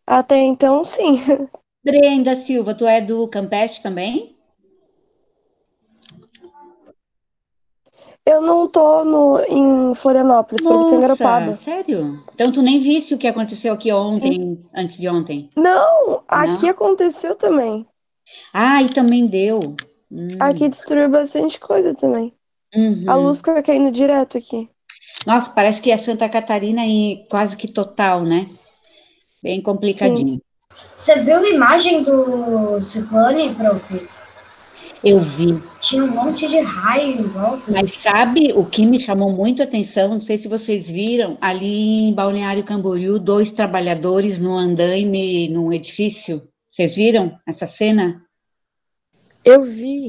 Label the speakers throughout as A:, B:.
A: Até então, sim.
B: Brenda Silva, tu é do Campeche também?
A: Eu não tô em Florianópolis, pra tô em
B: Nossa,
A: Garopaba.
B: sério? Então tu nem visse o que aconteceu aqui
A: Sim.
B: ontem, antes de ontem,
A: Não, aqui
B: não?
A: aconteceu também.
B: Ah, e também deu.
A: Aqui destruiu bastante coisa também. A luz
B: Uhum.
A: fica caindo direto aqui.
B: Nossa, parece que é Santa Catarina e quase que total, né? Bem
A: Sim.
B: complicadinho.
C: Você viu a imagem do ciclone, prof?
B: Eu vi,
C: Tinha um monte de raio em volta.
B: mas sabe o que me chamou muito a atenção? Não sei se vocês viram, ali em Balneário Camboriú, dois trabalhadores no andaime, num edifício. Vocês viram essa cena?
A: Eu vi.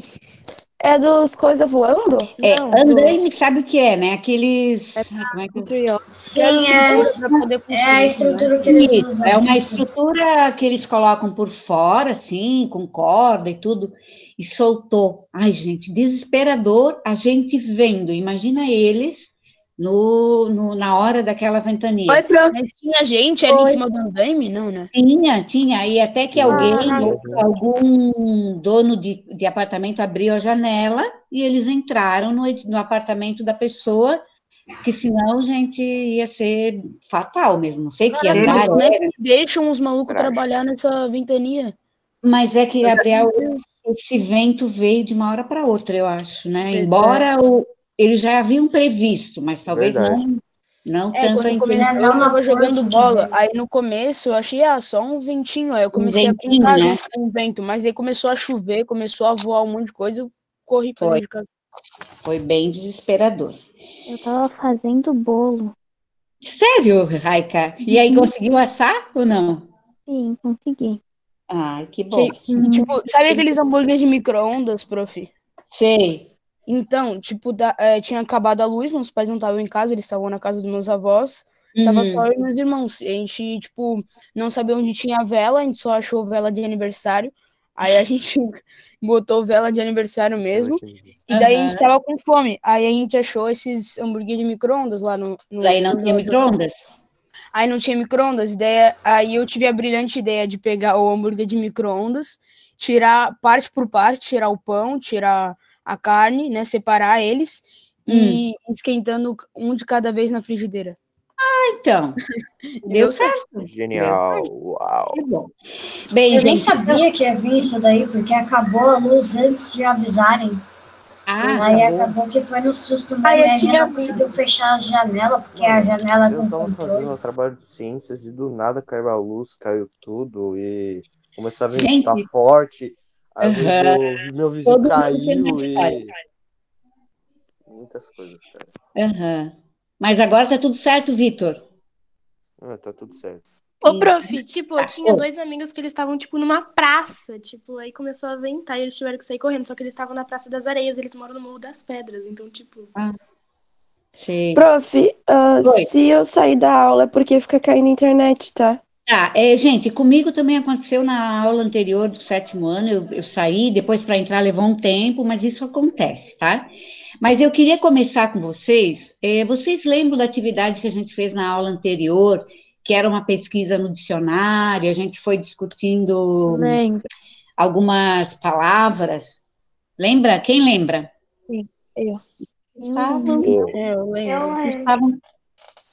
A: É dos coisas voando?
B: É,
A: Não,
B: andaime,
A: dos.
B: sabe o que é, né?
A: É
B: Aqueles. Ai,
A: pra
B: como é que eu.
A: construir, ó.
D: Aquela
C: Sim,
D: estrutura para poder
C: é a
D: construir, né?
C: estrutura que eles
B: Isso,
C: usam.
B: é uma
C: Isso.
B: estrutura que eles colocam por fora, assim, com corda e tudo, e soltou. Ai, gente, desesperador a gente vendo. Imagina eles na hora daquela
A: Oi,
B: ventania.
A: prof.
D: Mas tinha gente ali em
A: Oi.
D: cima do andaime? Não, né?
B: Tinha, e até que
E: Sim,
B: alguém,
A: Ah,
E: tinha gente.
B: algum dono de apartamento abriu a janela e eles entraram no apartamento da pessoa, que senão, gente, ia ser fatal mesmo. Não sei que
D: Caramba, mas
B: andar
D: como é
B: era,
D: que deixam os malucos
E: Trágico.
D: trabalhar nessa ventania?
B: mas é que, Gabriel,
D: Meu Deus.
B: esse vento veio de uma hora para outra, eu acho, né?
A: verdade.
B: Embora eles já haviam previsto, mas talvez
E: Verdade.
B: não
D: É,
B: tanto a
D: quando
C: Né?
D: começou, eu
C: Não
B: intensidade.
C: na
D: tava jogando
C: força que
D: bola.
C: veio.
D: Aí no começo eu achei, só um ventinho. Aí eu
B: Um
D: comecei a
B: ventinho,
D: contar
B: né?
D: junto com o vento. Mas aí começou a chover, começou a voar um monte de coisa. Eu corri pra
B: Foi,
D: dentro de casa.
B: foi bem desesperador.
F: Eu tava fazendo bolo.
B: Sério, Raika? E aí
F: Uhum.
B: conseguiu assar ou não?
F: Sim, consegui.
B: Ai, que bom.
A: Que...
D: E, tipo, sabe aqueles hambúrgueres de micro-ondas, prof?
B: Sei.
D: Então, tipo, tinha acabado a luz, meus pais não estavam em casa, eles estavam na casa dos meus avós. Tava só
B: Uhum.
D: eu e meus irmãos. E a gente, tipo, não sabia onde tinha vela, a gente só achou vela de aniversário. Aí a gente botou vela de aniversário
E: Ela
D: mesmo.
E: tinha visto.
D: E daí a gente
B: Aham.
D: tava com fome. Aí a gente achou esses hambúrguer de micro-ondas lá no,
B: Daí
D: no
B: não tinha
D: congelador.
B: micro-ondas?
D: Aí não tinha micro-ondas. Aí eu tive a brilhante ideia de pegar o hambúrguer de micro-ondas, tirar parte por parte, tirar o pão, tirar a carne, né, separar eles
B: Hum.
D: e esquentando um de cada vez na frigideira.
B: Então,
D: E
B: deu
D: deu certo.
B: certo. Deu
E: Genial.
B: certo. Que
E: Uau.
B: bom. Bem,
C: Eu nem
B: gente, então.
C: sabia que ia vir isso daí, porque acabou a luz antes de avisarem.
B: Ah,
C: Aí
B: acabou.
C: acabou que foi no susto
A: Ah,
C: mesmo e
A: eu
C: a gente
A: tinha
C: não conseguiu
A: visto.
C: fechar a janela, porque a
E: Mano,
C: janela
E: eu
C: com
E: tava fazendo
C: controle.
E: um trabalho de ciências e do nada caiu a luz, caiu tudo e começou a ventar
B: Gente,
E: forte. Aí
B: aham,
E: meu vizinho
B: todo mundo tem uma
E: caiu
B: história.
E: e muitas coisas, cara.
B: Aham. Mas agora tá tudo certo, Vitor.
E: Ah, tá tudo certo.
G: Ô,
B: Que
G: prof, tipo, eu
B: tá.
G: tinha dois amigos que eles estavam, tipo, numa praça, tipo, aí começou a ventar e eles tiveram que sair correndo, só que eles estavam na Praça das Areias, eles moram no Morro das Pedras, então, tipo...
B: Ah, sei.
A: Prof,
B: Oi.
A: se eu sair da aula é porque fica caindo a internet, tá?
B: Tá, gente, comigo também aconteceu na aula anterior do sétimo ano, eu saí, depois para entrar levou um tempo, mas isso acontece, tá? Mas eu queria começar com vocês. Vocês lembram da atividade que a gente fez na aula anterior, que era uma pesquisa no dicionário, a gente foi discutindo
A: Lembro.
B: algumas palavras? Lembra? Quem lembra?
A: Sim, eu.
F: Eu
B: Estavam,
F: lembro.
E: Eu,
D: Eu
F: Eu
D: lembro.
F: lembro.
B: estavam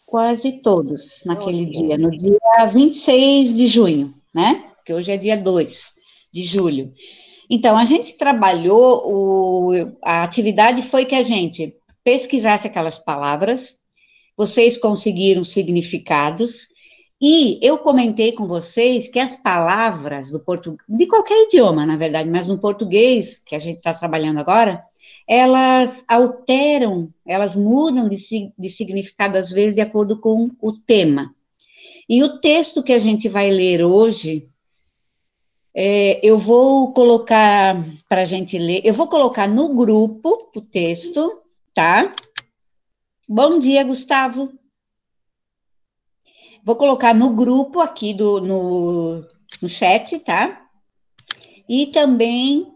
B: quase todos
D: Eu acho
B: naquele
D: que
B: dia, no dia 26 de junho, né? Porque hoje é dia 2 de julho. Então, a gente trabalhou, a atividade foi que a gente pesquisasse aquelas palavras, vocês conseguiram significados, e eu comentei com vocês que as palavras do português, de qualquer idioma, na verdade, mas no português, que a gente está trabalhando agora, elas alteram, elas mudam de significado, às vezes, de acordo com o tema. E o texto que a gente vai ler hoje, eu vou colocar para a gente ler, eu vou colocar no grupo o texto, tá? Bom dia, Gustavo. Vou colocar no grupo aqui no chat, tá? E também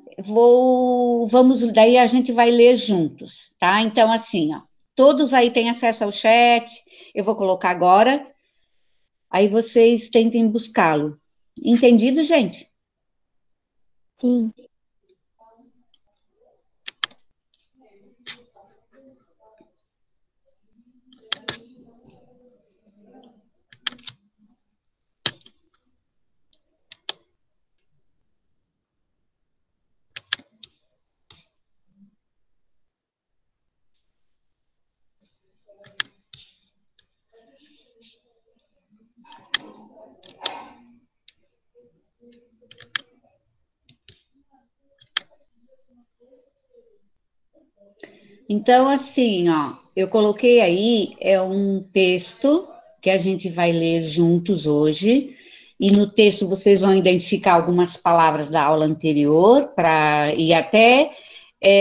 B: daí a gente vai ler juntos, tá? Então, assim, ó, todos aí têm acesso ao chat, eu vou colocar agora. Aí vocês tentem buscá-lo. Entendido, gente?
F: Sim.
B: Então, assim, ó, eu coloquei aí, é um texto que a gente vai ler juntos hoje, e no texto vocês vão identificar algumas palavras da aula anterior, e até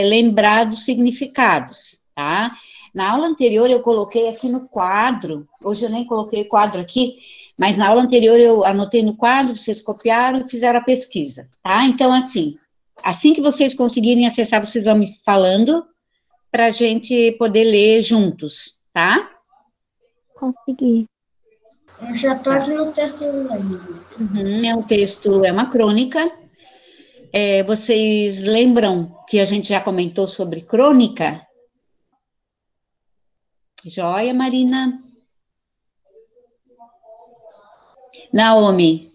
B: lembrar dos significados, tá? Na aula anterior eu coloquei aqui no quadro, hoje eu nem coloquei quadro aqui, mas na aula anterior eu anotei no quadro, vocês copiaram e fizeram a pesquisa, tá? Então, assim que vocês conseguirem acessar, vocês vão me falando, para a gente poder ler juntos, tá?
F: Consegui.
C: Eu já tô aqui no texto.
B: É um texto, é uma crônica. Vocês lembram que a gente já comentou sobre crônica? Joia, Marina? Naomi?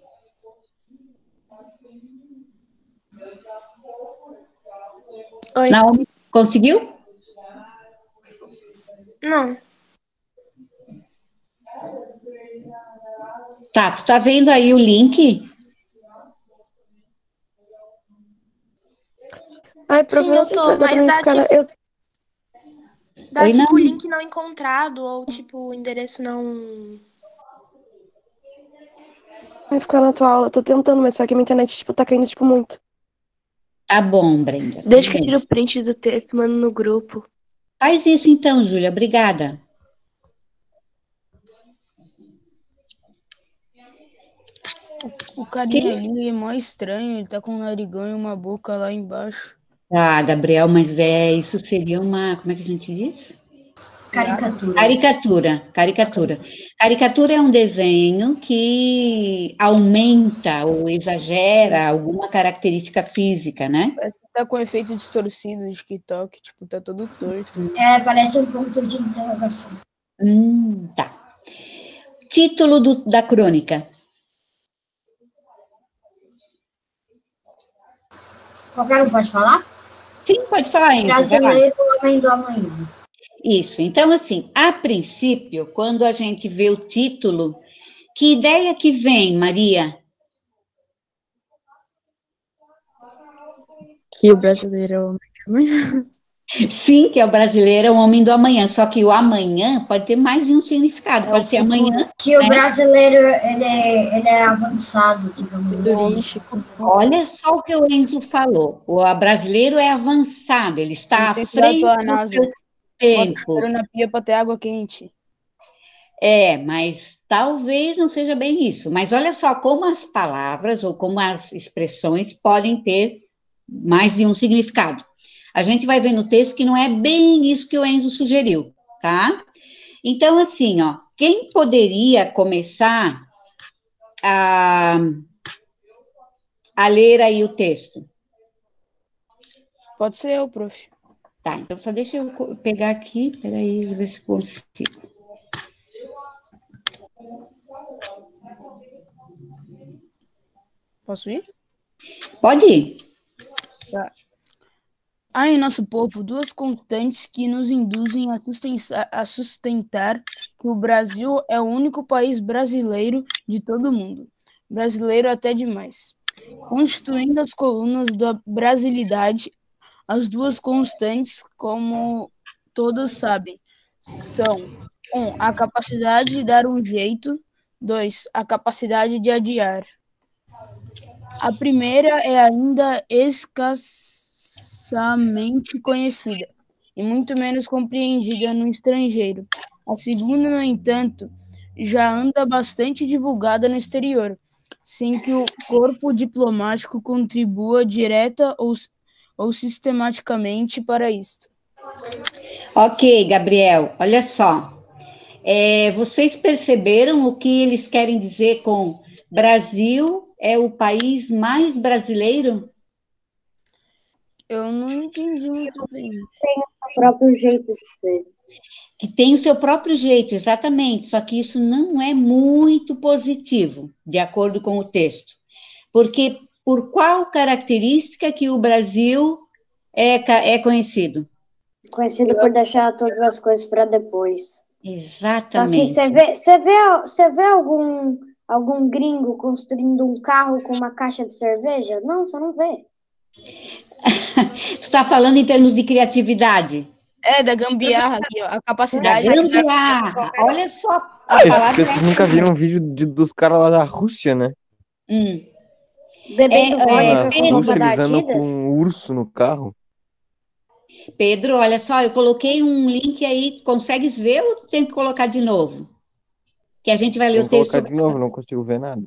G: Oi.
B: Naomi, conseguiu?
G: Não.
B: Tá, tu tá vendo aí o link?
A: Ai,
G: Sim, eu tô, mas dá
B: Oi,
G: tipo
B: não.
G: link não encontrado ou tipo o endereço não.
A: Vai ficar na tua aula. Eu tô tentando, mas só que a minha internet, tipo, tá caindo, tipo, muito.
B: Tá bom, Brenda.
A: Deixa que
B: tudo
A: eu
B: bem.
A: tiro o print do texto, mando no grupo.
B: Faz isso então, Júlia, obrigada.
D: O carinha ali é mó estranho, ele tá com um narigão e uma boca lá embaixo.
B: Ah, Gabriel, mas isso seria uma, como é que a gente diz?
C: Caricatura.
B: Caricatura. Caricatura é um desenho que aumenta ou exagera alguma característica física, né?
D: Parece que tá com efeito distorcido de TikTok, tipo, tá todo torto.
C: Parece um ponto de interrogação.
B: Tá. Título da crônica.
C: Qualquer um pode falar?
B: Sim, pode falar, Enzo.
C: Brasileiro, homem do amanhã.
B: Isso. Então, assim, a princípio, quando a gente vê o título, que ideia que vem, Maria?
A: Que o brasileiro é o homem.
B: Sim, que é o brasileiro, é o homem do amanhã, só que o amanhã pode ter mais de um significado, pode ser amanhã.
C: Que o brasileiro, ele é avançado, digamos assim.
B: Olha só o que o Enzo falou, o brasileiro é avançado, ele está à
D: Tem que
B: frente
D: dar tua
B: do
D: NASA.
B: seu
D: Bota o
B: tempo.
D: chuveiro na pia pra ter água quente.
B: Mas talvez não seja bem isso, mas olha só como as palavras ou como as expressões podem ter mais de um significado. A gente vai ver no texto que não é bem isso que o Enzo sugeriu, tá? Então, assim, ó, quem poderia começar a ler aí o texto?
D: Pode ser eu, prof.
B: Tá, então só deixa eu pegar aqui, peraí, ver se consigo.
D: Posso ir?
B: Pode ir.
D: Tá. Há em nosso povo duas constantes que nos induzem a sustentar que o Brasil é o único país brasileiro de todo o mundo. Brasileiro até demais. Constituindo as colunas da brasilidade, as duas constantes, como todos sabem, são 1. A capacidade de dar um jeito. 2. A capacidade de adiar. A primeira é ainda escassamente conhecida e muito menos compreendida no estrangeiro. A segunda, no entanto, já anda bastante divulgada no exterior, sem que o corpo diplomático contribua direta ou sistematicamente para isto.
B: Ok, Gabriel, olha só. Vocês perceberam o que eles querem dizer com Brasil é o país mais brasileiro?
D: Eu não entendi muito bem.
H: O próprio jeito de ser.
B: Que tem o seu próprio jeito, exatamente, só que isso não é muito positivo, de acordo com o texto. Porque por qual característica que o Brasil é conhecido?
H: Conhecido por deixar todas as coisas para depois.
B: Exatamente.
H: Só que você vê algum gringo construindo um carro com uma caixa de cerveja? Não, você não vê.
B: Você está falando em termos de criatividade?
D: Da gambiarra aqui, ó, a capacidade.
B: Da gambiarra. Olha só a palavra.
E: Vocês nunca viram um vídeo dos caras lá da Rússia, né?
H: Bebendo vodka
E: Na
H: com roupa
E: Rússia,
H: da
E: eles andam com
H: Adidas?
E: um urso no carro.
B: Pedro, olha só, eu coloquei um link aí, consegues ver ou tem que colocar de novo? Que a gente vai ler
E: Vou
B: o texto.
E: colocar de novo, não consigo ver nada.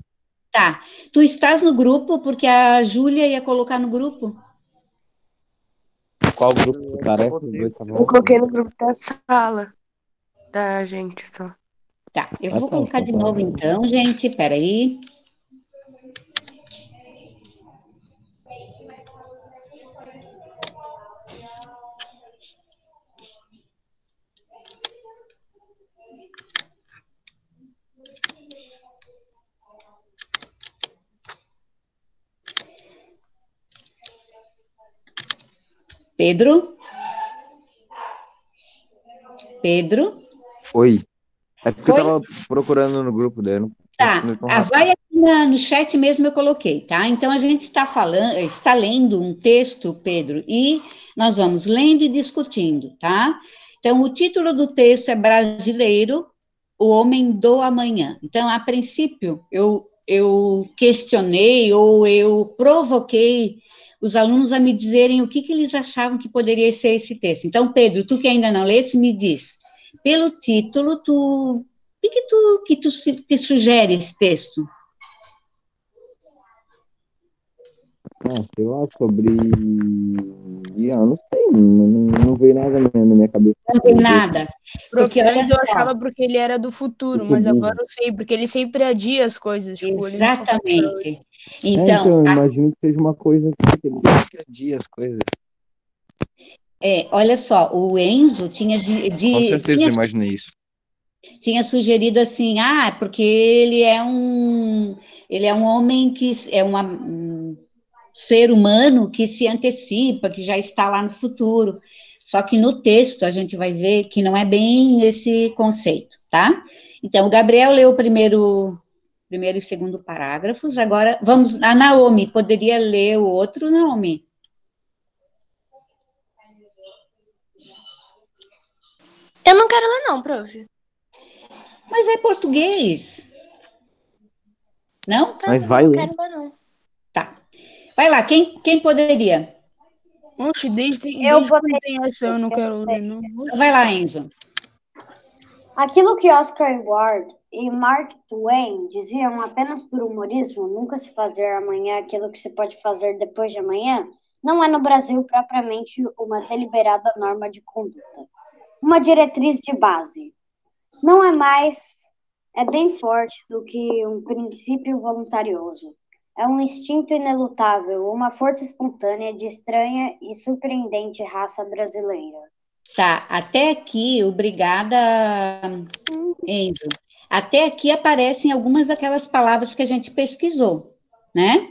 B: Tá. Tu estás no grupo, porque a Júlia ia colocar no grupo.
E: Qual grupo? Tarefa?
A: Eu coloquei no grupo da sala da gente só.
B: Tá, eu vou colocar de novo então, gente, peraí. Pedro? Pedro?
E: Oi. É porque eu tava procurando no grupo dele.
B: Tá, vai aqui no chat mesmo eu coloquei, tá? Então a gente está lendo um texto, Pedro, e nós vamos lendo e discutindo, tá? Então o título do texto é Brasileiro, o Homem do Amanhã. Então, a princípio, eu questionei ou eu provoquei os alunos a me dizerem o que eles achavam que poderia ser esse texto. Então, Pedro, tu que ainda não lesse, me diz, pelo título, o que tu te sugere esse texto?
E: Sei lá, sobre... Eu não sei, não veio nada na minha cabeça.
B: Não tem nada.
D: Porque antes eu achava porque ele era do futuro, mas agora eu sei, porque ele sempre adia as coisas. Tipo,
B: exatamente.
E: Então, eu imagino que seja uma coisa que ele sempre adia as coisas.
B: Olha só, o Enzo tinha...
E: Com certeza eu imaginei isso.
B: Tinha sugerido assim, porque ele é um homem que é um ser humano que se antecipa, que já está lá no futuro. Só que no texto a gente vai ver que não é bem esse conceito, tá? Então, o Gabriel leu o primeiro e segundo parágrafos, agora vamos... A Naomi, poderia ler o outro, Naomi?
G: Eu não quero ler não, prof.
B: Mas é português. Não?
E: Mas vai ler.
G: Não quero ler, não.
B: Tá. Vai lá, quem poderia?
D: Oxe, desde que tem essa, eu não quero ler, não.
B: Vai lá, Enzo.
H: Aquilo que Oscar Wilde e Mark Twain diziam apenas por humorismo, nunca se fazer amanhã aquilo que se pode fazer depois de amanhã, não é no Brasil propriamente uma deliberada norma de conduta. Uma diretriz de base. Não é mais, é bem forte do que um princípio voluntarioso. É um instinto inelutável, uma força espontânea de estranha e surpreendente raça brasileira.
B: Tá, até aqui, obrigada, Enzo. Até aqui aparecem algumas daquelas palavras que a gente pesquisou, né?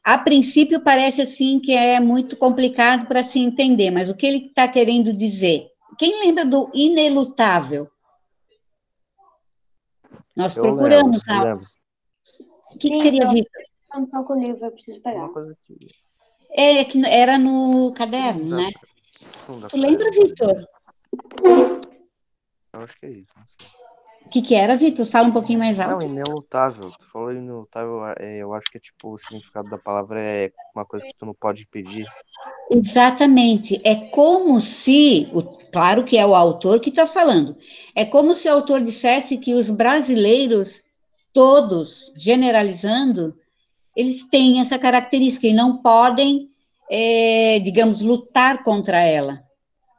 B: A princípio parece assim que é muito complicado para se entender, mas o que ele está querendo dizer? Quem lembra do inelutável? Nós procuramos. O que seria, Vitor?
H: Um pouco livre, eu preciso pegar.
B: Que era no caderno, né? Tu lembra, Vitor?
E: Eu acho que é isso. Não sei.
B: O que era, Vitor? Fala um pouquinho mais alto.
E: Não, inelutável. Tu falou inelutável, eu acho que é tipo, o significado da palavra é uma coisa que tu não pode impedir.
B: Exatamente. É como se, claro que é o autor que está falando, é como se o autor dissesse que os brasileiros, todos, generalizando, eles têm essa característica e não podem, digamos, lutar contra ela,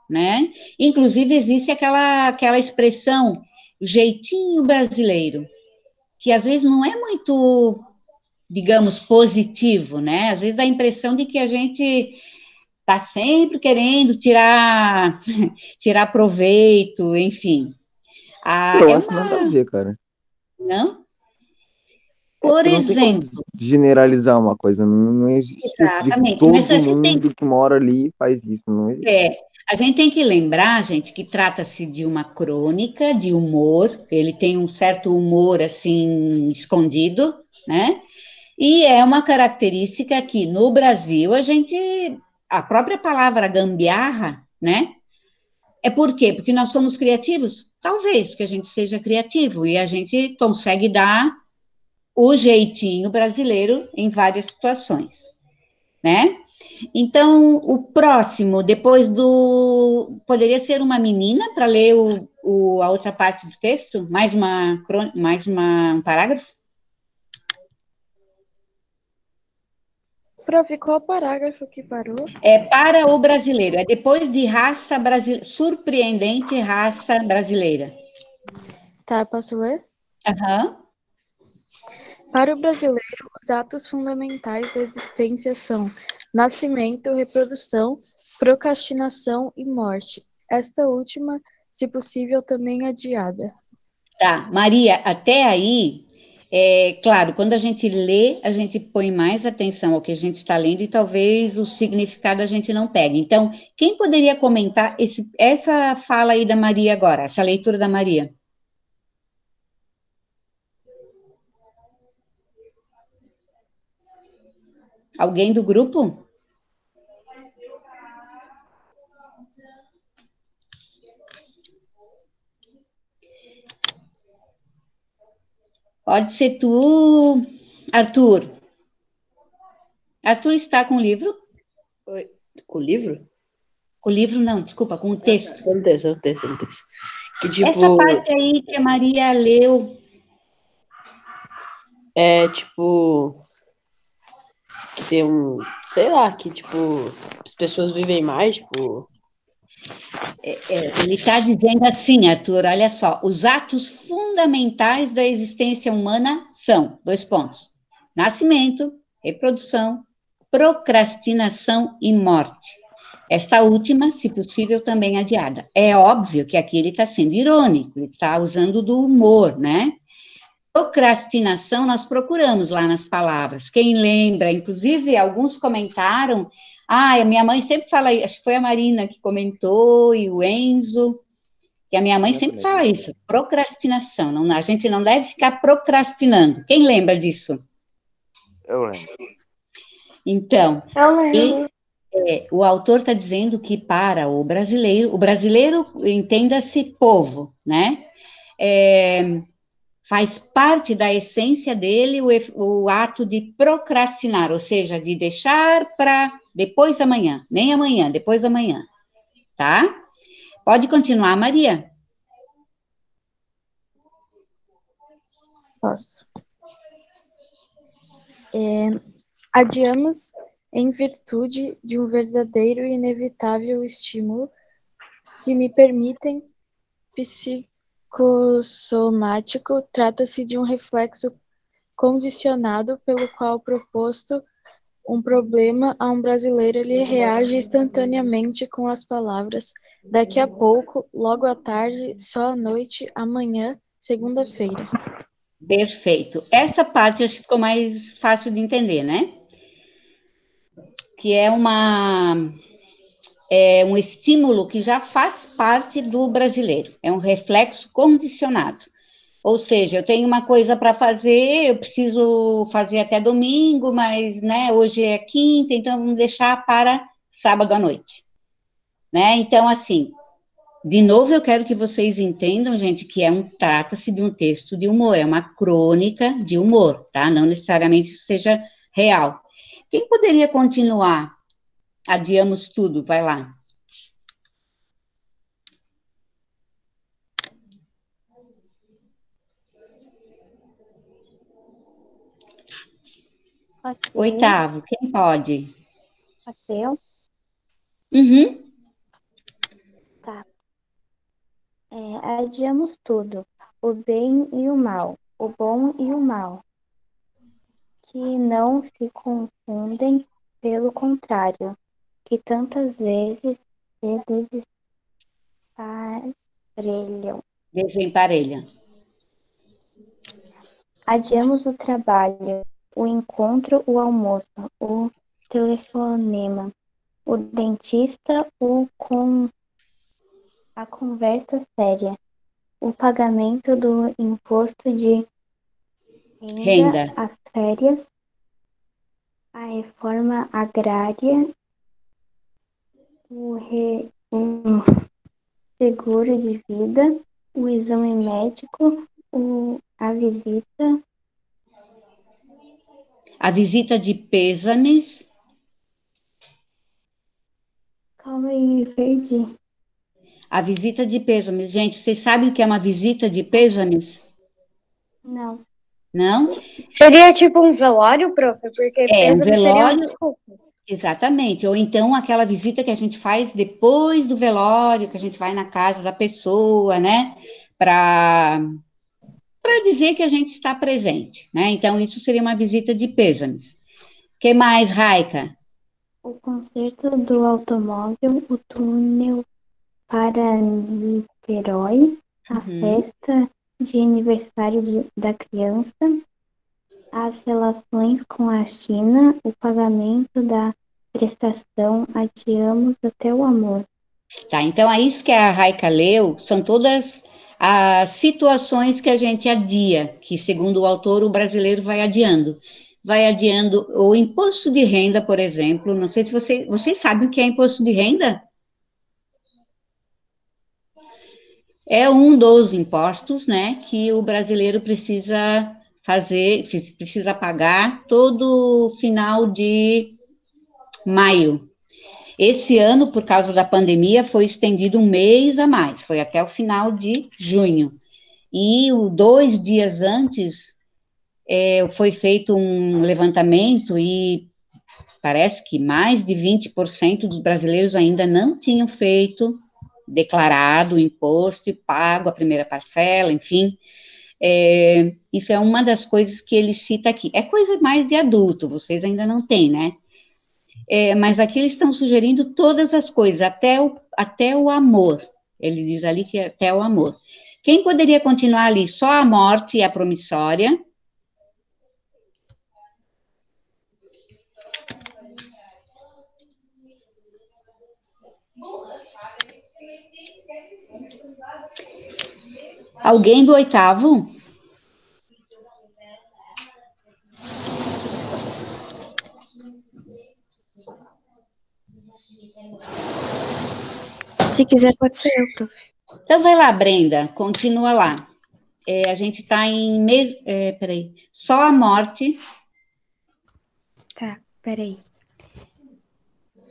B: né? Inclusive, existe aquela expressão, o jeitinho brasileiro, que às vezes não é muito, digamos, positivo, né? Às vezes dá a impressão de que a gente está sempre querendo tirar proveito, enfim.
E: Eu
B: É
E: acho nada a ver, cara.
B: não?
E: É
B: Por
E: porque não tem como
B: exemplo,
E: generalizar uma coisa. Não existe de que
B: exatamente, mas
E: todo
B: a gente tem
E: mundo que mora ali faz isso. Não existe.
B: a gente tem que lembrar, gente, que trata-se de uma crônica de humor, ele tem um certo humor, assim, escondido, né? E é uma característica que no Brasil a própria palavra gambiarra, né? É por quê? Porque nós somos criativos? Talvez, porque a gente seja criativo e a gente consegue dar o jeitinho brasileiro em várias situações, né? Então, o próximo, depois do. Poderia ser uma menina para ler a outra parte do texto? Um parágrafo?
A: Prof, qual parágrafo que parou?
B: É para o brasileiro, é depois de raça brasileira, surpreendente raça brasileira.
A: Tá, posso ler?
B: Aham.
A: Para o brasileiro, os atos fundamentais da existência são nascimento, reprodução, procrastinação e morte. Esta última, se possível, também adiada.
B: Tá, Maria, até aí, claro, quando a gente lê, a gente põe mais atenção ao que a gente está lendo e talvez o significado a gente não pegue. Então, quem poderia comentar essa fala aí da Maria agora, essa leitura da Maria? Alguém do grupo? Pode ser tu, Arthur. Arthur está com o livro?
I: Oi. Com o livro?
B: Com o livro, não, desculpa, com o texto.
I: Com o texto. Que tipo.
B: Essa parte aí que a Maria leu.
I: É tipo. Que tem um. Sei lá, que tipo. As pessoas vivem mais, tipo.
B: Ele está dizendo assim, Arthur, olha só, os atos fundamentais da existência humana são, dois pontos, nascimento, reprodução, procrastinação e morte. Esta última, se possível, também adiada. É óbvio que aqui ele está sendo irônico, ele está usando do humor, né? Procrastinação, nós procuramos lá nas palavras. Quem lembra, inclusive, alguns comentaram. Ah, a minha mãe sempre fala, acho que foi a Marina que comentou, e o Enzo, que a minha mãe sempre fala isso, procrastinação. Não, a gente não deve ficar procrastinando. Quem lembra disso?
E: Eu lembro.
B: Então, o autor está dizendo que para o brasileiro entenda-se povo, né? Faz parte da essência dele o ato de procrastinar, ou seja, de deixar para depois da manhã, nem amanhã, depois da manhã, tá? Pode continuar, Maria.
A: Posso. Adiamos em virtude de um verdadeiro e inevitável estímulo, se me permitem, psicossomático, trata-se de um reflexo condicionado pelo qual proposto um problema a um brasileiro, ele reage instantaneamente com as palavras daqui a pouco, logo à tarde, só à noite, amanhã, segunda-feira.
B: Perfeito. Essa parte acho que ficou mais fácil de entender, né? Que é um estímulo que já faz parte do brasileiro, é um reflexo condicionado. Ou seja, eu tenho uma coisa para fazer, eu preciso fazer até domingo, mas, né, hoje é quinta, então vamos deixar para sábado à noite, né? Então, assim, de novo eu quero que vocês entendam, gente, que trata-se de um texto de humor, é uma crônica de humor, tá? Não necessariamente isso seja real. Quem poderia continuar? Adiamos tudo, vai lá.
F: Ok.
B: Oitavo, quem pode?
F: Mateu.
B: Uhum.
F: Tá. Adiamos tudo. o bem e o mal, o bom e o mal, que não se confundem, pelo contrário, que tantas vezes se desparelham.
B: Desemparelha.
F: Adiamos o trabalho, o encontro, o almoço, o telefonema, o dentista, a conversa séria, o pagamento do imposto de renda,
B: Renda.
F: as férias, a reforma agrária, o seguro de vida, o exame médico, a visita.
B: A visita de pêsames.
F: Calma aí, perdi.
B: A visita de pêsames. Gente, vocês sabem o que é uma visita de pêsames?
F: Não.
B: Não?
H: Seria tipo um velório, prof? Porque
B: É, um
H: pêsame seria uma
B: velório,
H: desculpa.
B: exatamente. Ou então aquela visita que a gente faz depois do velório, que a gente vai na casa da pessoa, né? Para dizer que a gente está presente, né? Então, isso seria uma visita de pêsames. O que mais, Raika?
F: O conserto do automóvel, o túnel para Niterói, a festa de aniversário da criança, as relações com a China, o pagamento da prestação, adiamos até o amor.
B: Tá, então é isso que a Raika leu, são todas as situações que a gente adia, que segundo o autor, o brasileiro vai adiando. Vai adiando o imposto de renda, por exemplo, não sei se vocês sabem o que é imposto de renda? É um dos impostos, né, que o brasileiro precisa fazer, precisa pagar todo final de maio. Esse ano, por causa da pandemia, foi estendido um mês a mais, foi até o final de junho. E 2 dias antes, foi feito um levantamento e parece que mais de 20% dos brasileiros ainda não tinham declarado o imposto e pago a primeira parcela, enfim. Isso é uma das coisas que ele cita aqui. É coisa mais de adulto, vocês ainda não têm, né? Mas aqui eles estão sugerindo todas as coisas, até o amor. Ele diz ali que até o amor. Quem poderia continuar ali? Só a morte e a promissória. Alguém do 8º?
G: Se quiser, pode ser eu, prof.
B: Então, vai lá, Brenda, continua lá. A gente está em peraí. Só a morte.
G: Tá, peraí.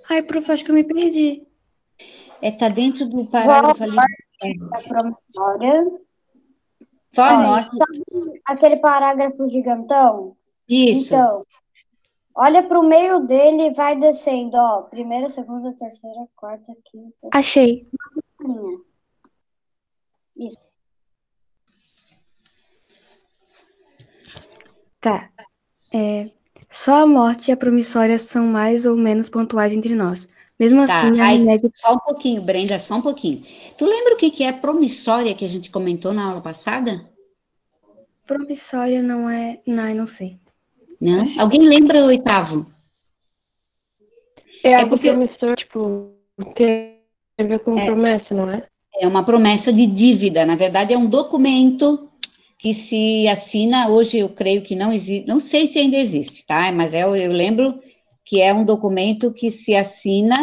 G: Ai, prof, acho que eu me perdi.
B: Tá dentro do parágrafo ali.
H: A promissória.
B: Só a morte.
H: Sabe aquele parágrafo gigantão?
B: Isso.
H: Então, olha para o meio dele e vai descendo, ó. Primeira, segunda, terceira, quarta, quinta.
G: Achei.
H: Isso.
G: Tá. Só a morte e a promissória são mais ou menos pontuais entre nós. Mesmo
B: Tá,
G: assim, a remédio...
B: só um pouquinho, Brenda, só um pouquinho. Tu lembra o que é promissória que a gente comentou na aula passada?
G: Promissória não é... Não sei.
B: Não? Alguém lembra o 8º?
J: É algo promissor, tipo, tem a ver com promessa, não é?
B: É uma promessa de dívida, na verdade é um documento que se assina, hoje eu creio que não existe, não sei se ainda existe, tá? Mas eu lembro que é um documento que se assina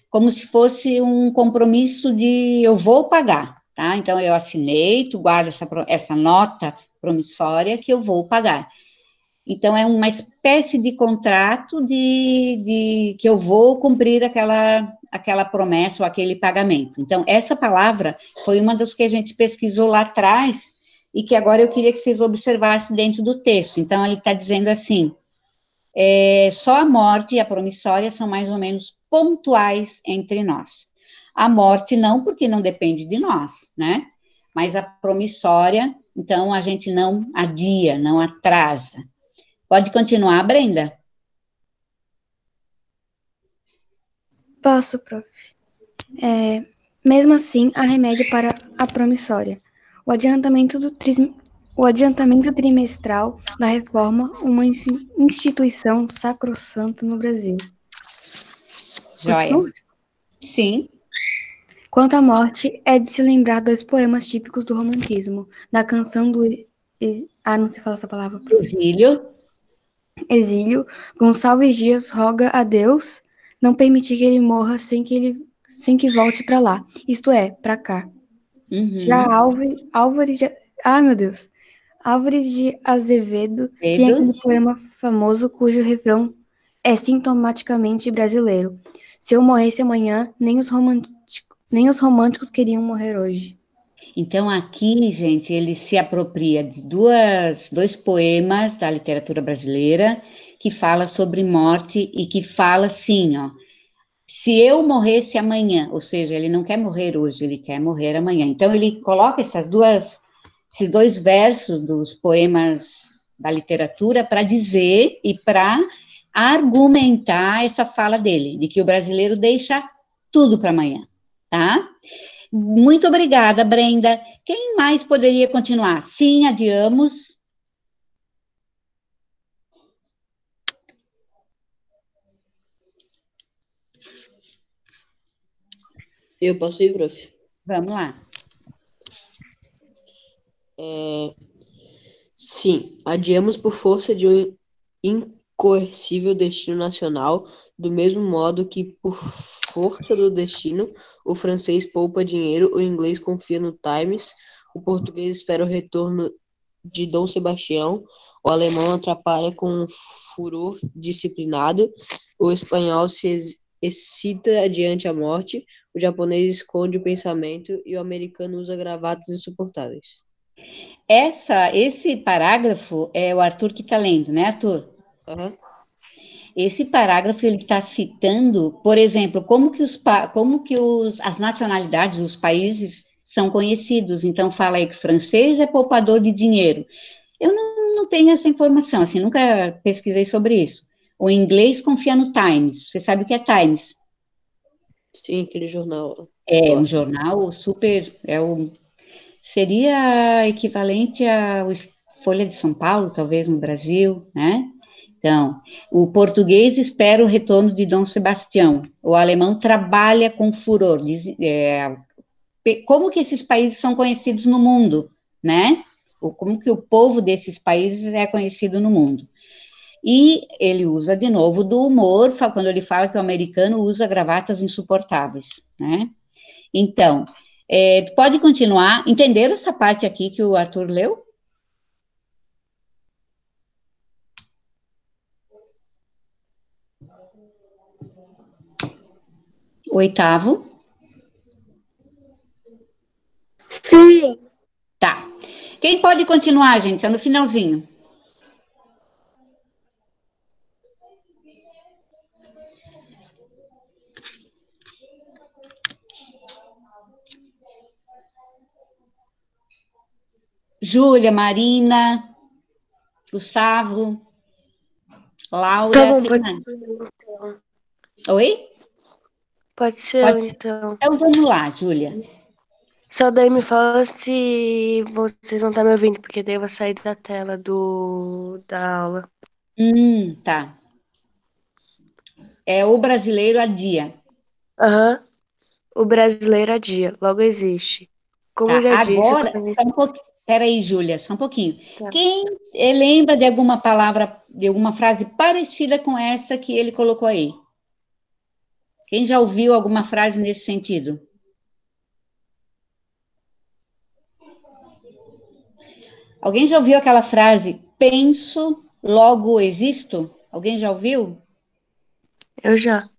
B: como se fosse um compromisso de eu vou pagar, tá? Então eu assinei, tu guarda essa nota promissória que eu vou pagar. Então é uma espécie de contrato que eu vou cumprir aquela promessa ou aquele pagamento. Então, essa palavra foi uma das que a gente pesquisou lá atrás e que agora eu queria que vocês observassem dentro do texto. Então, ele está dizendo assim, só a morte e a promissória são mais ou menos pontuais entre nós. A morte não, porque não depende de nós, né? mas a promissória, então a gente não adia, não atrasa. Pode continuar, Brenda?
K: Posso, prof. Mesmo assim, há remédio para a promissória. O adiantamento trimestral da reforma, uma instituição sacrossanta no Brasil.
B: Joia.
K: Continua?
B: Sim.
K: Quanto à morte, é de se lembrar dois poemas típicos do romantismo, da canção do... não sei falar essa palavra. Exílio. Gonçalves Dias roga a Deus não permitir que ele morra sem que volte para lá, isto é, para cá. Já Álvares de... meu Deus. Álvares de Azevedo tem aquele poema famoso cujo refrão é sintomaticamente brasileiro. Se eu morresse amanhã, nem os românticos queriam morrer hoje.
B: Então, aqui, gente, ele se apropria de dois poemas da literatura brasileira que fala sobre morte e que fala assim, ó, se eu morresse amanhã, ou seja, ele não quer morrer hoje, ele quer morrer amanhã. Então, ele coloca esses dois versos dos poemas da literatura para dizer e para argumentar essa fala dele, de que o brasileiro deixa tudo para amanhã, tá? Muito obrigada, Brenda. Quem mais poderia continuar? Sim, adiamos.
I: Eu posso ir, prof?
B: Vamos lá.
I: Sim, adiamos por força de um incoercível destino nacional, do mesmo modo que, por força do destino, o francês poupa dinheiro, o inglês confia no Times, o português espera o retorno de Dom Sebastião, o alemão atrapalha com um furor disciplinado, o espanhol se excita adiante a morte, o japonês esconde o pensamento e o americano usa gravatas insuportáveis.
B: Esse parágrafo é o Arthur que está lendo, né, Arthur?
I: Uhum.
B: Esse parágrafo, ele está citando, por exemplo, como que as nacionalidades, os países são conhecidos. Então, fala aí que o francês é poupador de dinheiro. Eu não tenho essa informação, assim, nunca pesquisei sobre isso. O inglês confia no Times. Você sabe o que é Times?
I: Sim, aquele jornal.
B: É um jornal super... seria equivalente à Folha de São Paulo, talvez, no Brasil, né? Então, o português espera o retorno de Dom Sebastião, o alemão trabalha com furor. Como que esses países são conhecidos no mundo, né? Como que o povo desses países é conhecido no mundo. E ele usa, de novo, do humor, quando ele fala que o americano usa gravatas insuportáveis, né? Então, pode continuar. Entenderam essa parte aqui que o Arthur leu? Oitavo.
J: Sim.
B: Tá. Quem pode continuar, gente? É no finalzinho. Júlia, Marina, Gustavo, Laura.
J: Tá bom, pode ser, então.
B: Oi?
J: Pode ser, então.
B: Então, vamos lá, Júlia.
J: Só daí me fala se vocês não estão me ouvindo, porque daí eu vou sair da tela da aula.
B: Tá. É o brasileiro adia.
J: Aham. O brasileiro adia, logo existe. Como já disse,
B: agora, só um pouquinho. Peraí, Júlia, só um pouquinho.
J: Tá.
B: Quem lembra de alguma palavra, de alguma frase parecida com essa que ele colocou aí? Quem já ouviu alguma frase nesse sentido? Alguém já ouviu aquela frase, penso, logo existo? Alguém já ouviu?
J: Eu já.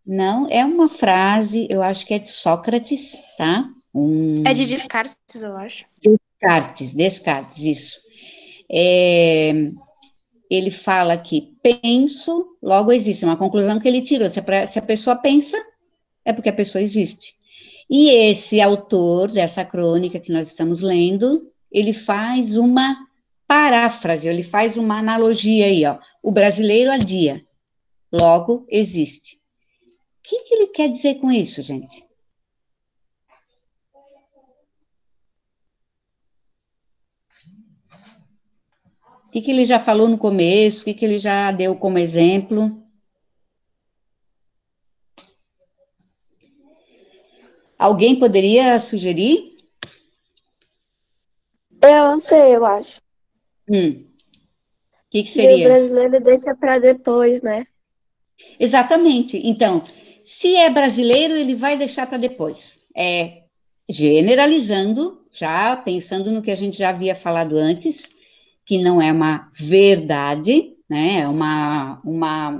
B: Não, é uma frase, eu acho que é de Sócrates, tá?
G: É de Descartes, eu acho.
B: Descartes, isso. Ele fala que penso, logo existe. É uma conclusão que ele tirou. Se a pessoa pensa, é porque a pessoa existe. E esse autor dessa crônica que nós estamos lendo, ele faz uma paráfrase, ele faz uma analogia aí, ó. O brasileiro adia, logo existe. O que ele quer dizer com isso, gente? O que ele já falou no começo? O que ele já deu como exemplo? Alguém poderia sugerir?
L: Eu não sei, eu acho.
B: O que
L: E o
B: seria?
L: brasileiro deixa para depois, né?
B: Exatamente. Então, se é brasileiro, ele vai deixar para depois. Generalizando, já pensando no que a gente já havia falado antes, que não é uma verdade, né? É um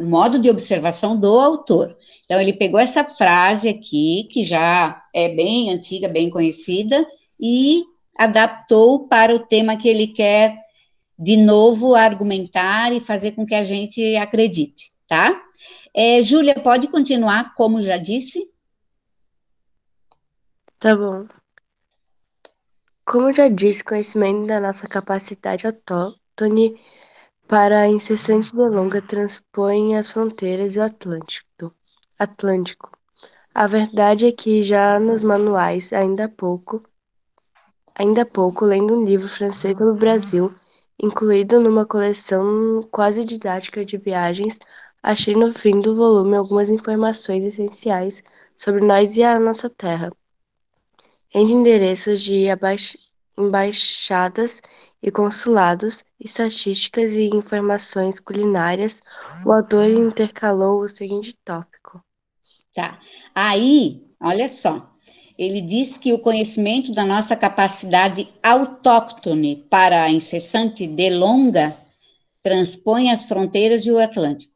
B: modo de observação do autor. Então, ele pegou essa frase aqui, que já é bem antiga, bem conhecida, e adaptou para o tema que ele quer, de novo, argumentar e fazer com que a gente acredite, tá? Júlia, pode continuar, como já disse?
J: Tá bom. Como já disse, conhecimento da nossa capacidade autóctone para a incessante delonga transpõe as fronteiras do Atlântico. A verdade é que já nos manuais, ainda há pouco, lendo um livro francês sobre o Brasil, incluído numa coleção quase didática de viagens, achei no fim do volume algumas informações essenciais sobre nós e a nossa terra. Entre endereços de embaixadas e consulados, estatísticas e informações culinárias, o autor intercalou o seguinte tópico.
B: Tá. Aí, olha só, ele diz que o conhecimento da nossa capacidade autóctone para a incessante delonga transpõe as fronteiras e o Atlântico.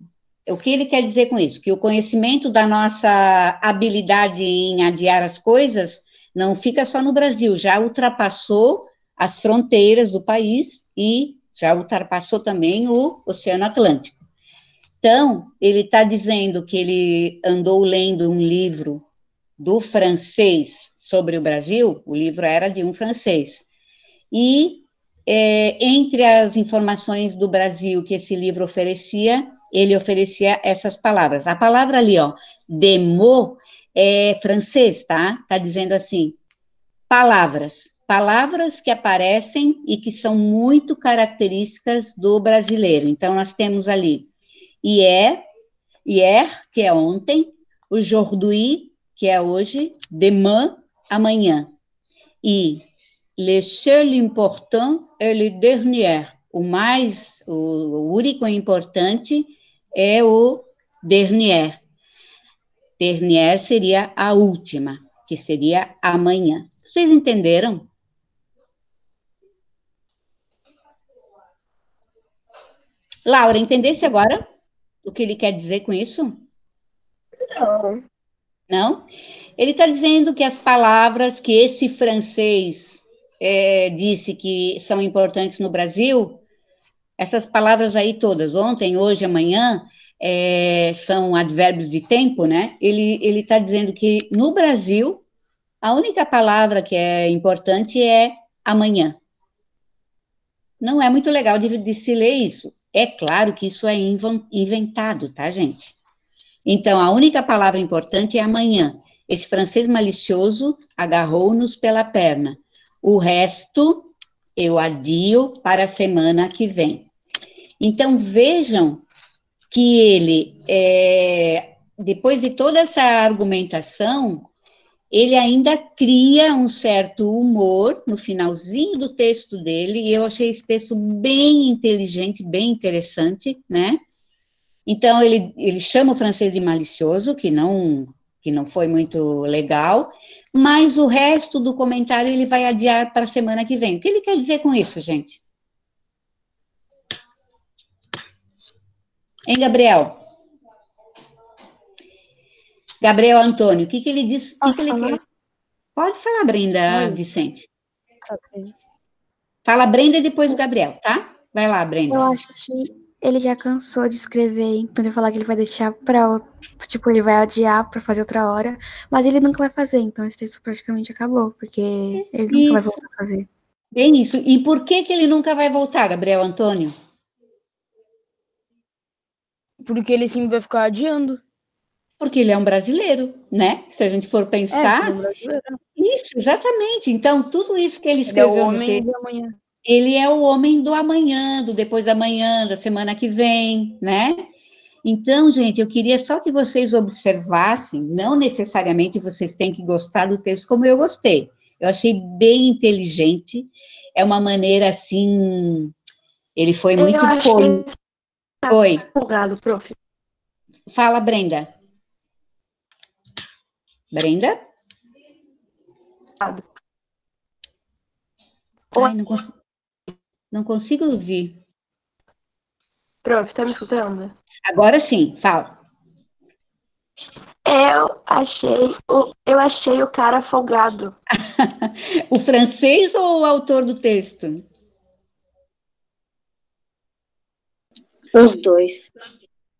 B: O que ele quer dizer com isso? Que o conhecimento da nossa habilidade em adiar as coisas não fica só no Brasil, já ultrapassou as fronteiras do país e já ultrapassou também o Oceano Atlântico. Então, ele está dizendo que ele andou lendo um livro do francês sobre o Brasil, o livro era de um francês, e entre as informações do Brasil que esse livro oferecia, ele oferecia essas palavras. A palavra ali, ó, demo, é francês, tá? Está dizendo assim, palavras que aparecem e que são muito características do brasileiro. Então, nós temos ali hier, que é ontem, aujourd'hui, que é hoje, demain, amanhã. E le seul important est le dernier. O único e importante é o dernier. Dernier seria a última, que seria amanhã. Vocês entenderam? Laura, entendesse agora o que ele quer dizer com isso?
L: Não.
B: Não? Ele está dizendo que as palavras que esse francês disse que são importantes no Brasil, essas palavras aí todas, ontem, hoje, amanhã, são advérbios de tempo, né? Ele está dizendo que no Brasil, a única palavra que é importante é amanhã. Não é muito legal de se ler isso. É claro que isso é inventado, tá, gente? Então, a única palavra importante é amanhã. Esse francês malicioso agarrou-nos pela perna. O resto, eu adio para a semana que vem. Então, vejam que ele, depois de toda essa argumentação, ele ainda cria um certo humor no finalzinho do texto dele, e eu achei esse texto bem inteligente, bem interessante, né? Então, ele chama o francês de malicioso, que não foi muito legal, mas o resto do comentário ele vai adiar para a semana que vem. O que ele quer dizer com isso, gente? Hein, Gabriel? Gabriel Antônio, o que ele diz? Que ele quer? Pode falar, Brenda, Vicente.
K: Ok.
B: Fala, Brenda, e depois o Gabriel, tá? Vai lá, Brenda.
K: Eu acho que ele já cansou de escrever, então ele vai falar que ele vai deixar tipo, ele vai adiar pra fazer outra hora, mas ele nunca vai fazer, então esse texto praticamente acabou, porque ele nunca vai
B: Isso,
K: voltar a fazer.
B: bem isso. E por que ele nunca vai voltar, Gabriel Antônio?
D: Porque ele sempre vai ficar adiando.
B: Porque ele é um brasileiro, né? Se a gente for pensar.
D: Ele é um brasileiro.
B: Isso, exatamente. Então, tudo isso que ele
D: Ele é o
B: escreveu no
D: homem
B: texto,
D: de amanhã.
B: ele é o homem do amanhã, do depois da manhã, da semana que vem, né? Então, gente, eu queria só que vocês observassem, não necessariamente vocês têm que gostar do texto como eu gostei. Eu achei bem inteligente, é uma maneira, assim, ele foi muito...
L: Eu achei
B: Oi.
L: folgado, prof.
B: Fala, Brenda. Brenda? Ai, não consigo ouvir.
L: Prof, tá me escutando?
B: Agora sim, fala.
L: Eu achei o cara folgado.
B: O francês ou o autor do texto?
H: Os dois.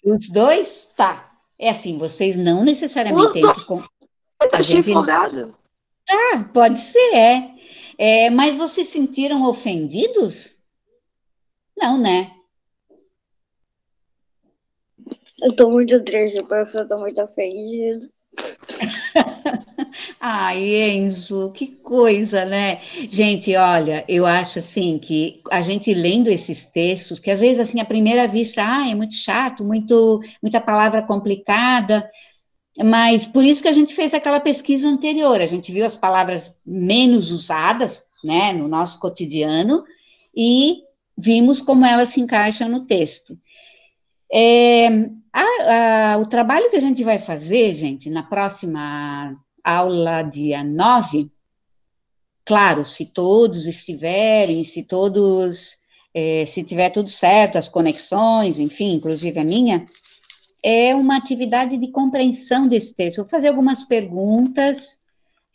B: Os dois? Tá. É assim, vocês não necessariamente têm que...
L: Eu achei folgado.
B: Ah, pode ser, mas vocês se sentiram ofendidos? Não, né?
H: Eu tô muito triste, prof, eu tô muito ofendido.
B: Ai, Enzo, que coisa, né? Gente, olha, eu acho assim que a gente lendo esses textos, que às vezes assim à primeira vista, é muito chato, muita palavra complicada, mas por isso que a gente fez aquela pesquisa anterior, a gente viu as palavras menos usadas, né, no nosso cotidiano, e vimos como elas se encaixam no texto. O trabalho que a gente vai fazer, gente, na próxima aula, dia 9, claro, se todos estiverem, se tiver tudo certo, as conexões, enfim, inclusive a minha, é uma atividade de compreensão desse texto. Eu vou fazer algumas perguntas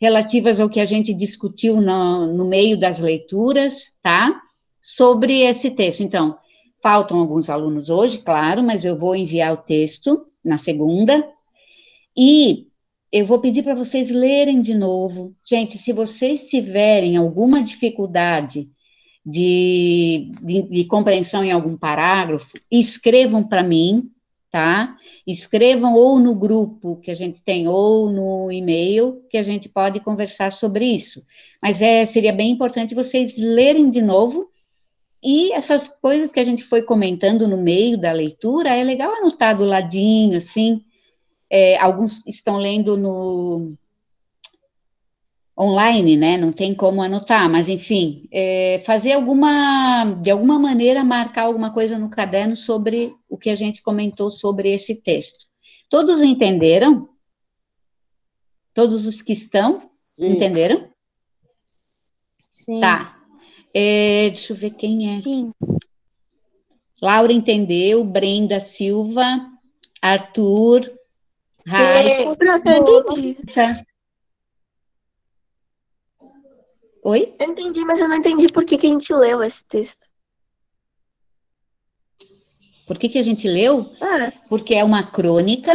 B: relativas ao que a gente discutiu no meio das leituras, tá? Sobre esse texto. Então, faltam alguns alunos hoje, claro, mas eu vou enviar o texto na segunda, e eu vou pedir para vocês lerem de novo. Gente, se vocês tiverem alguma dificuldade de compreensão em algum parágrafo, escrevam para mim, tá? Escrevam ou no grupo que a gente tem, ou no e-mail, que a gente pode conversar sobre isso. Mas seria bem importante vocês lerem de novo, e essas coisas que a gente foi comentando no meio da leitura, é legal anotar do ladinho, assim. Alguns estão lendo no online, né? Não tem como anotar, mas enfim, fazer de alguma maneira, marcar alguma coisa no caderno sobre o que a gente comentou sobre esse texto. Todos entenderam? Todos os que estão? Sim. Entenderam?
A: Sim.
B: Tá. Deixa eu ver quem é. Sim. Laura entendeu, Brenda Silva, Arthur, Raíssa.
L: Eu entendi.
B: Oi?
L: Eu entendi, mas eu não entendi por que a gente leu esse texto.
B: Por que a gente leu? Porque é uma crônica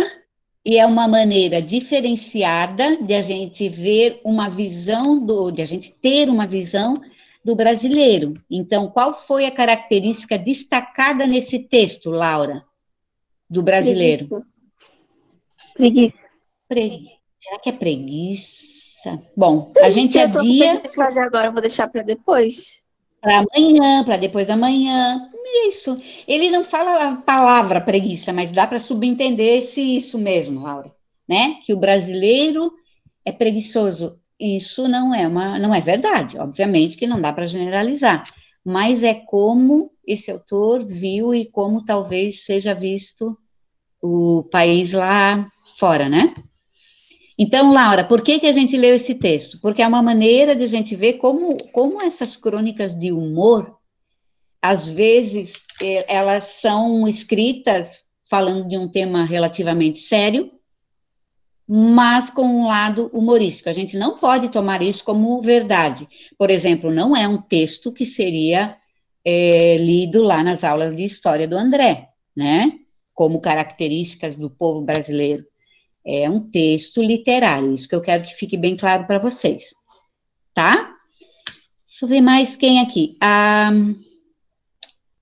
B: e é uma maneira diferenciada de a gente ver uma visão, de a gente ter uma visão do brasileiro. Então, qual foi a característica destacada nesse texto, Laura, do brasileiro?
L: Preguiça.
B: Será que é preguiça? Bom, a gente adia...
L: Se fazer agora, eu vou deixar para depois.
B: Para amanhã, para depois da manhã. Isso. Ele não fala a palavra preguiça, mas dá para subentender isso mesmo, Laura, né? Que o brasileiro é preguiçoso. Isso não é verdade, obviamente que não dá para generalizar, mas é como esse autor viu e como talvez seja visto o país lá fora, né? Então, Laura, por que a gente leu esse texto? Porque é uma maneira de a gente ver como essas crônicas de humor, às vezes, elas são escritas falando de um tema relativamente sério, mas com um lado humorístico. A gente não pode tomar isso como verdade. Por exemplo, não é um texto que seria lido lá nas aulas de história do André, né? Como características do povo brasileiro. É um texto literário, isso que eu quero que fique bem claro para vocês, tá? Deixa eu ver mais quem aqui.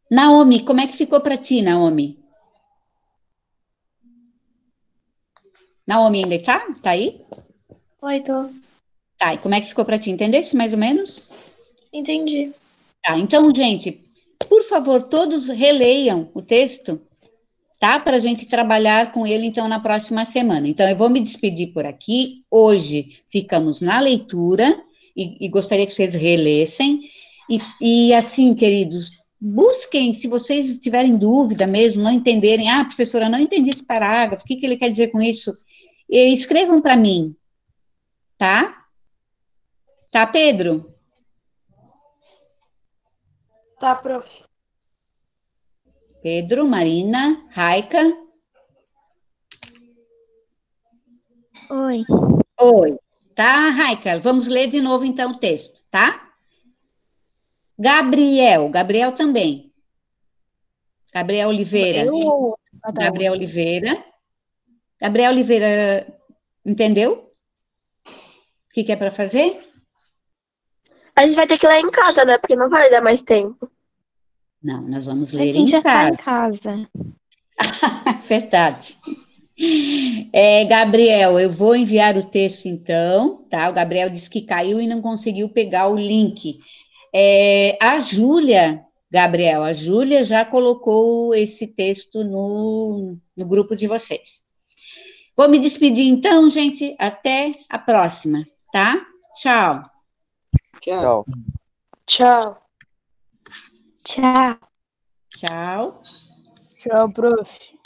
B: Naomi, como é que ficou para ti, Naomi? Naomi ainda tá? Tá aí?
G: Oi, tô.
B: Tá, e como é que ficou para ti? Entendesse mais ou menos?
G: Entendi.
B: Tá, então, gente, por favor, todos releiam o texto, tá? Para a gente trabalhar com ele, então, na próxima semana. Então, eu vou me despedir por aqui. Hoje ficamos na leitura e gostaria que vocês relessem. E assim, queridos, busquem, se vocês tiverem dúvida mesmo, não entenderem, professora, não entendi esse parágrafo, o que ele quer dizer com isso? E escrevam para mim, tá? Tá, Pedro?
L: Tá, prof.
B: Pedro, Marina, Raika.
F: Oi.
B: Oi. Tá, Raika? Vamos ler de novo, então, o texto, tá? Gabriel também. Gabriel Oliveira. Gabriel Oliveira. Gabriel Oliveira, entendeu? O que é para fazer?
L: A gente vai ter que ler em casa, né? Porque não vai dar mais tempo.
B: Não, nós vamos
F: A
B: ler
F: gente
B: em
F: já tá
B: casa.
F: em casa.
B: Verdade. Gabriel, eu vou enviar o texto então, tá? O Gabriel disse que caiu e não conseguiu pegar o link. A Júlia, Gabriel, a Júlia já colocou esse texto no grupo de vocês. Vou me despedir então, gente. Até a próxima, tá? Tchau.
I: Tchau.
L: Tchau.
F: Tchau.
B: Tchau.
D: Tchau, prof.